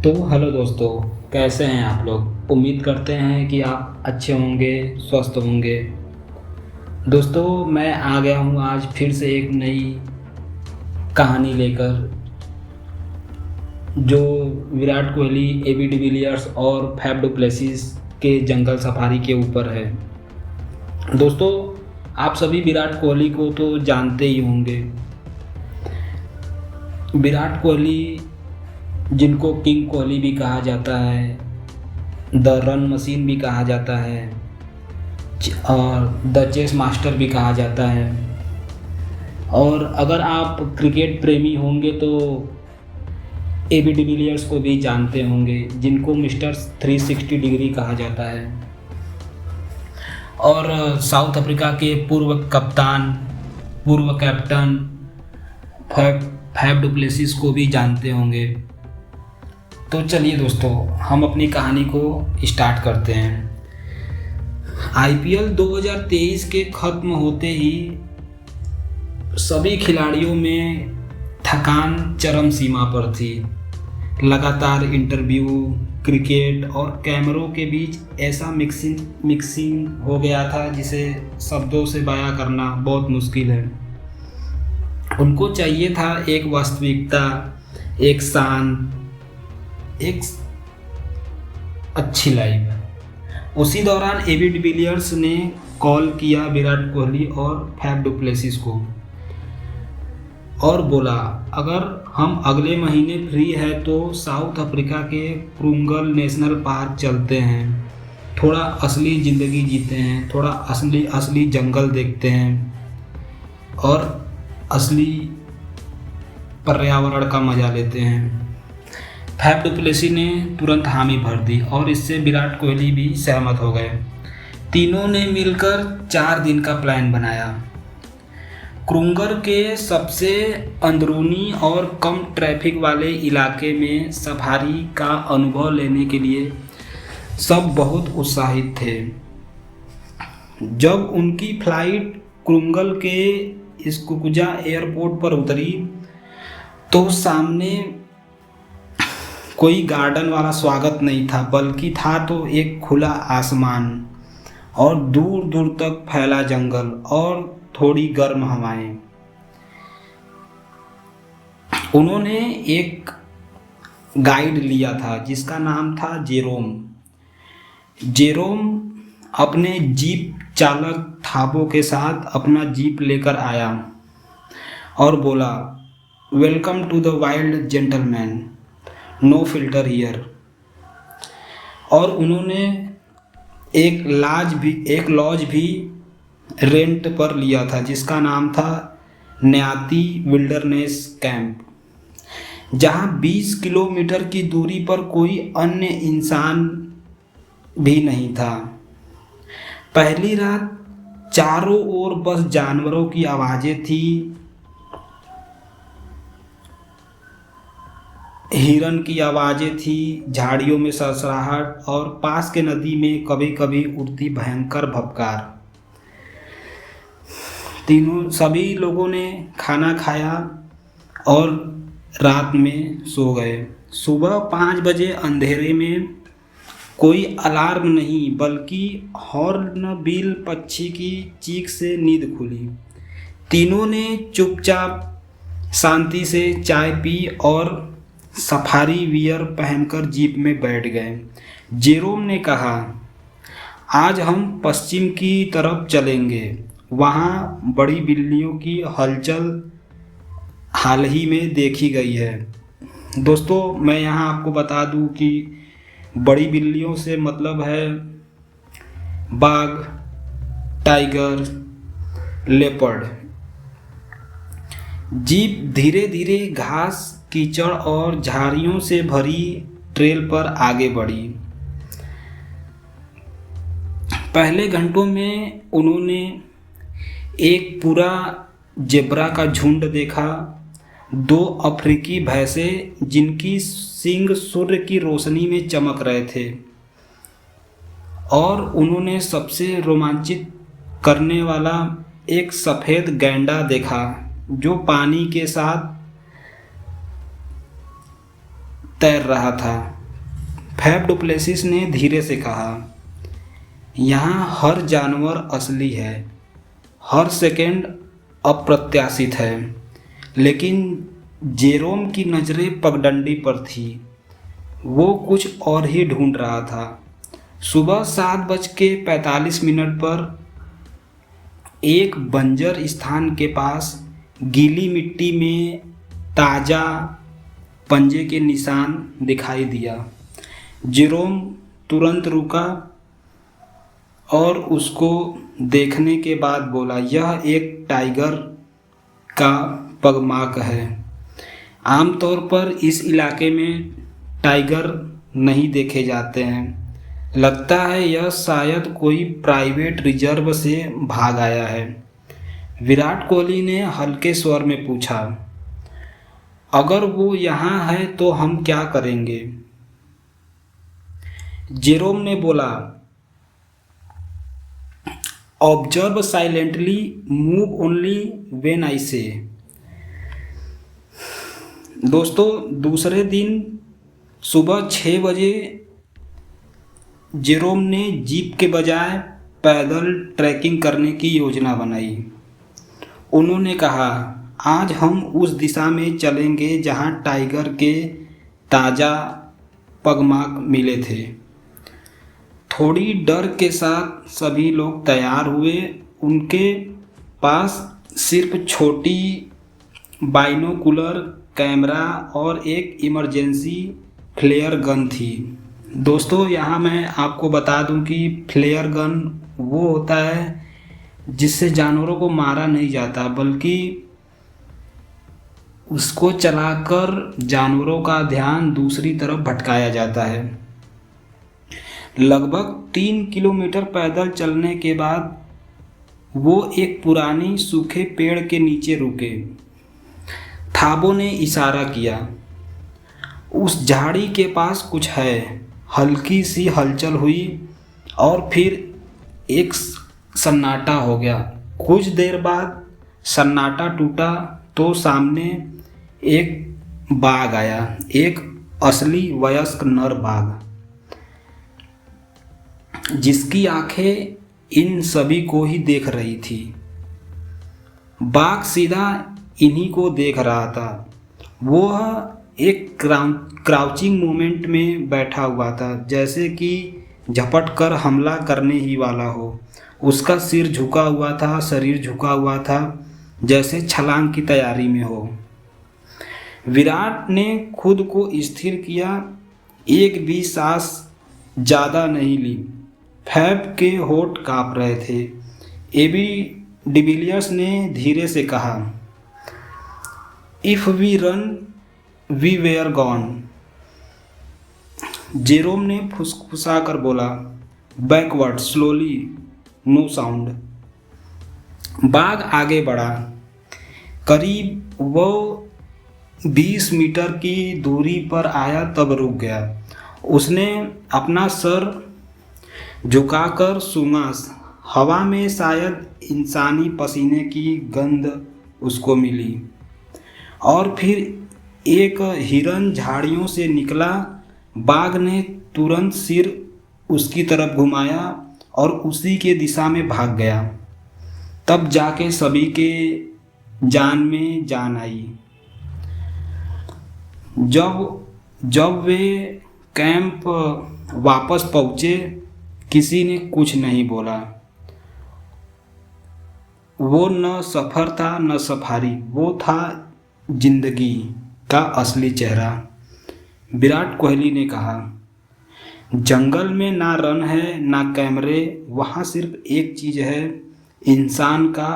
तो हेलो दोस्तों, कैसे हैं आप लोग। उम्मीद करते हैं कि आप अच्छे होंगे, स्वस्थ होंगे। दोस्तों, मैं आ गया हूँ आज फिर से एक नई कहानी लेकर, जो विराट कोहली, एबी डिविलियर्स और फैफ डु प्लेसिस के जंगल सफारी के ऊपर है। दोस्तों, आप सभी विराट कोहली को तो जानते ही होंगे। विराट कोहली, जिनको किंग कोहली भी कहा जाता है, द रन मशीन भी कहा जाता है और द चेस मास्टर भी कहा जाता है। और अगर आप क्रिकेट प्रेमी होंगे तो एबी डिविलियर्स को भी जानते होंगे, जिनको मिस्टर 360 डिग्री कहा जाता है। और साउथ अफ्रीका के पूर्व कप्तान, पूर्व कैप्टन फैफ डु प्लेसिस को भी जानते होंगे। तो चलिए दोस्तों, हम अपनी कहानी को स्टार्ट करते हैं। आईपीएल 2023 के ख़त्म होते ही सभी खिलाड़ियों में थकान चरम सीमा पर थी। लगातार इंटरव्यू, क्रिकेट और कैमरों के बीच ऐसा मिक्सिंग हो गया था जिसे शब्दों से बयां करना बहुत मुश्किल है। उनको चाहिए था एक वास्तविकता, एक शांत, एक अच्छी लाइफ। उसी दौरान एबी डिविलियर्स ने कॉल किया विराट कोहली और फैफ डु प्लेसिस को और बोला, अगर हम अगले महीने फ्री है तो साउथ अफ्रीका के क्रूंगल नेशनल पार्क चलते हैं, थोड़ा असली ज़िंदगी जीते हैं, थोड़ा असली जंगल देखते हैं और असली पर्यावरण का मज़ा लेते हैं। फैफ डु प्लेसिस ने तुरंत हामी भर दी और इससे विराट कोहली भी सहमत हो गए। तीनों ने मिलकर 4 दिन का प्लान बनाया। क्रूंगर के सबसे अंदरूनी और कम ट्रैफिक वाले इलाके में सफारी का अनुभव लेने के लिए सब बहुत उत्साहित थे। जब उनकी फ्लाइट क्रूंगल के स्कुकुजा एयरपोर्ट पर उतरी तो सामने कोई गार्डन वाला स्वागत नहीं था, बल्कि था तो एक खुला आसमान और दूर दूर तक फैला जंगल और थोड़ी गर्म हवाएं। उन्होंने एक गाइड लिया था जिसका नाम था जेरोम। जेरोम अपने जीप चालक थाबो के साथ अपना जीप लेकर आया और बोला, welcome to the wild gentleman, no filter here. और उन्होंने एक लॉज भी रेंट पर लिया था जिसका नाम था न्याती विल्डरनेस कैंप, जहां 20 किलोमीटर की दूरी पर कोई अन्य इंसान भी नहीं था। पहली रात चारों ओर बस जानवरों की आवाज़ें थी। हिरन की आवाज़ें थी, झाड़ियों में सरसराहट और पास के नदी में कभी कभी उड़ती भयंकर भपकार। सभी लोगों ने खाना खाया और रात में सो गए। सुबह 5 बजे अंधेरे में कोई अलार्म नहीं बल्कि हॉर्नबिल पक्षी की चीख से नींद खुली। तीनों ने चुपचाप शांति से चाय पी और सफारी वियर पहनकर जीप में बैठ गए। जेरोम ने कहा, आज हम पश्चिम की तरफ चलेंगे, वहाँ बड़ी बिल्लियों की हलचल हाल ही में देखी गई है। दोस्तों, मैं यहाँ आपको बता दूँ कि बड़ी बिल्लियों से मतलब है बाघ, टाइगर, लेपर्ड। जीप धीरे धीरे घास, कीचड़ और झाड़ियों से भरी ट्रेल पर आगे बढ़ी। पहले घंटों में उन्होंने एक पूरा जेब्रा का झुंड देखा, 2 अफ्रीकी भैंसें जिनकी सींग सूर्य की रोशनी में चमक रहे थे, और उन्होंने सबसे रोमांचित करने वाला एक सफ़ेद गैंडा देखा जो पानी के साथ तैर रहा था। फैफ डु प्लेसिस ने धीरे से कहा, यहाँ हर जानवर असली है, हर सेकंड अप्रत्याशित है। लेकिन जेरोम की नज़रें पगडंडी पर थी। वो कुछ और ही ढूंढ रहा था। सुबह 7:45 पर एक बंजर स्थान के पास गीली मिट्टी में ताज़ा पंजे के निशान दिखाई दिया। जेरोम तुरंत रुका और उसको देखने के बाद बोला, यह एक टाइगर का पगमार्क है। आमतौर पर इस इलाके में टाइगर नहीं देखे जाते हैं। लगता है यह शायद कोई प्राइवेट रिजर्व से भाग आया है। विराट कोहली ने हल्के स्वर में पूछा, अगर वो यहाँ है तो हम क्या करेंगे? जेरोम ने बोला, observe silently, move only when I से। दोस्तों, दूसरे दिन सुबह 6 बजे जेरोम ने जीप के बजाय पैदल ट्रैकिंग करने की योजना बनाई। उन्होंने कहा, आज हम उस दिशा में चलेंगे जहां टाइगर के ताज़ा पगमार्क मिले थे। थोड़ी डर के साथ सभी लोग तैयार हुए। उनके पास सिर्फ छोटी बाइनोकुलर कैमरा और एक इमरजेंसी फ्लेयर गन थी। दोस्तों, यहाँ मैं आपको बता दूं कि फ्लेयर गन वो होता है जिससे जानवरों को मारा नहीं जाता, बल्कि उसको चलाकर जानवरों का ध्यान दूसरी तरफ भटकाया जाता है। लगभग 3 किलोमीटर पैदल चलने के बाद वो एक पुरानी सूखे पेड़ के नीचे रुके। थाबो ने इशारा किया, उस झाड़ी के पास कुछ है। हल्की सी हलचल हुई और फिर एक सन्नाटा हो गया। कुछ देर बाद सन्नाटा टूटा तो सामने एक बाघ आया, एक असली वयस्क नर बाघ, जिसकी आंखें इन सभी को ही देख रही थी। बाघ सीधा इन्हीं को देख रहा था। वो एक क्राउचिंग मूवमेंट में बैठा हुआ था, जैसे कि झपट कर हमला करने ही वाला हो। उसका सिर झुका हुआ था, शरीर झुका हुआ था, जैसे छलांग की तैयारी में हो। विराट ने खुद को स्थिर किया, एक भी सांस ज़्यादा नहीं ली। फैफ के होठ काँप रहे थे। एबी डिविलियर्स ने धीरे से कहा, if we run we were gone. Jerome ने फुसफुसा कर बोला, बैकवर्ड स्लोली, नो साउंड। बाघ आगे बढ़ा। करीब वो 20 मीटर की दूरी पर आया तब रुक गया। उसने अपना सर झुकाकर सूंघा। हवा में शायद इंसानी पसीने की गंध उसको मिली। और फिर एक हिरन झाड़ियों से निकला। बाघ ने तुरंत सिर उसकी तरफ घुमाया और उसी के दिशा में भाग गया। तब जाके सभी के जान में जान आई। जब वे कैंप वापस पहुँचे, किसी ने कुछ नहीं बोला। वो न सफ़र था न सफारी, वो था जिंदगी का असली चेहरा। विराट कोहली ने कहा, जंगल में ना रन है ना कैमरे, वहाँ सिर्फ एक चीज़ है, इंसान का